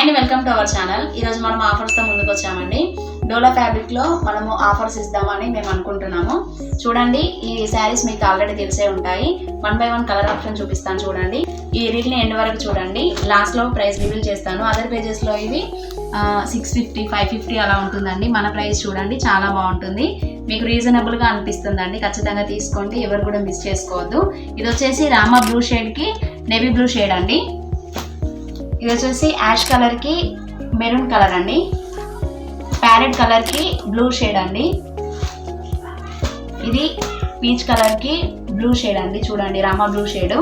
And welcome to our channel. ఈరోజు మనం ఆఫర్స్తో ముందుకు వచ్చామండి. డోలా ఫ్యాబ్రిక్లో మనము ఆఫర్స్ ఇద్దామని మేము అనుకుంటున్నాము. చూడండి, ఈ శారీస్ మీకు ఆల్రెడీ తెలిసే ఉంటాయి. 1 by 1 కలర్ ఆప్షన్ చూపిస్తాను చూడండి. ఈ రీల్ని ఎండ్ వరకు చూడండి. లాస్ట్లో ప్రైస్ రివీల్ చేస్తాను. అదర్ పేజెస్లో ఇవి 650, 550 అలా ఉంటుందండి. మన ప్రైస్ చూడండి, చాలా బాగుంటుంది. మీకు రీజనబుల్గా అనిపిస్తుందండి. ఖచ్చితంగా తీసుకోండి, ఎవరు కూడా మిస్ చేసుకోవద్దు. ఇది వచ్చేసి రామా బ్లూ షేడ్కి నేవీ బ్లూ షేడ్ అండి. ఇది వచ్చేసి యాష్ కలర్కి మెరూన్ కలర్ అండి. ప్యారెట్ కలర్కి బ్లూ షేడ్ అండి. ఇది పీచ్ కలర్కి బ్లూ షేడ్ అండి. చూడండి, రామా బ్లూ షేడు.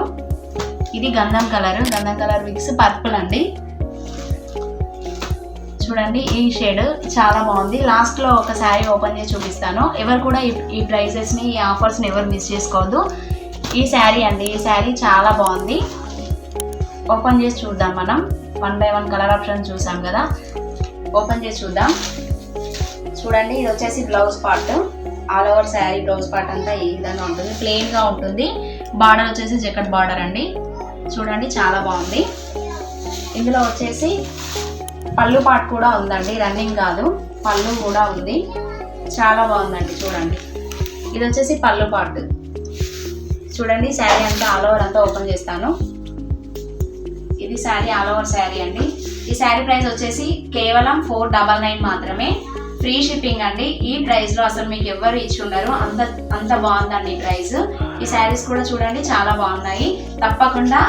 ఇది గంధం కలర్ విక్స్ పర్పుల్ అండి. చూడండి, ఈ షేడ్ చాలా బాగుంది. లాస్ట్లో ఒక శారీ ఓపెన్ చేసి చూపిస్తాను. ఎవరు కూడా ఈ ప్రైజెస్ని, ఈ ఆఫర్స్ని ఎవరు మిస్ చేసుకోవద్దు. ఈ శారీ అండి, ఈ శారీ చాలా బాగుంది. ఓపెన్ చేసి చూద్దాం. మనం 1 by 1 కలర్ ఆప్షన్ చూసాం కదా, ఓపెన్ చేసి చూద్దాం. చూడండి, ఇది వచ్చేసి blouse part. All over sari blouse part అంతా ఈ విధంగా ఉంటుంది, ప్లెయిన్గా ఉంటుంది. బార్డర్ వచ్చేసి జకెట్ బార్డర్ అండి. చూడండి, చాలా బాగుంది. ఇందులో వచ్చేసి పళ్ళు పార్ట్ కూడా ఉందండి, రన్నింగ్ కాదు, పళ్ళు కూడా ఉంది. చాలా బాగుందండి. చూడండి, ఇది వచ్చేసి పళ్ళు పార్ట్. చూడండి, శారీ అంతా ఆల్ ఓవర్ అంతా ఓపెన్ చేస్తాను. ఇది శారీ, ఆల్ ఓవర్ శారీ అండి. ఈ శారీ ప్రైస్ వచ్చేసి కేవలం 499 మాత్రమే. ఫ్రీ షిప్పింగ్ అండి. ఈ ప్రైస్లో అసలు మీకు ఎవరు ఇచ్చి ఉండరు, అంత బాగుందండి ఈ ప్రైస్. ఈ శారీస్ కూడా చూడండి, చాలా బాగున్నాయి. తప్పకుండా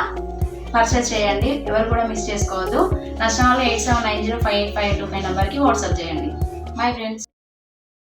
పర్చేస్ చేయండి, ఎవరు కూడా మిస్ చేసుకోవద్దు. నచ్చినాలు 8790585825 నెంబర్కి వాట్సాప్ చేయండి. Bye friends.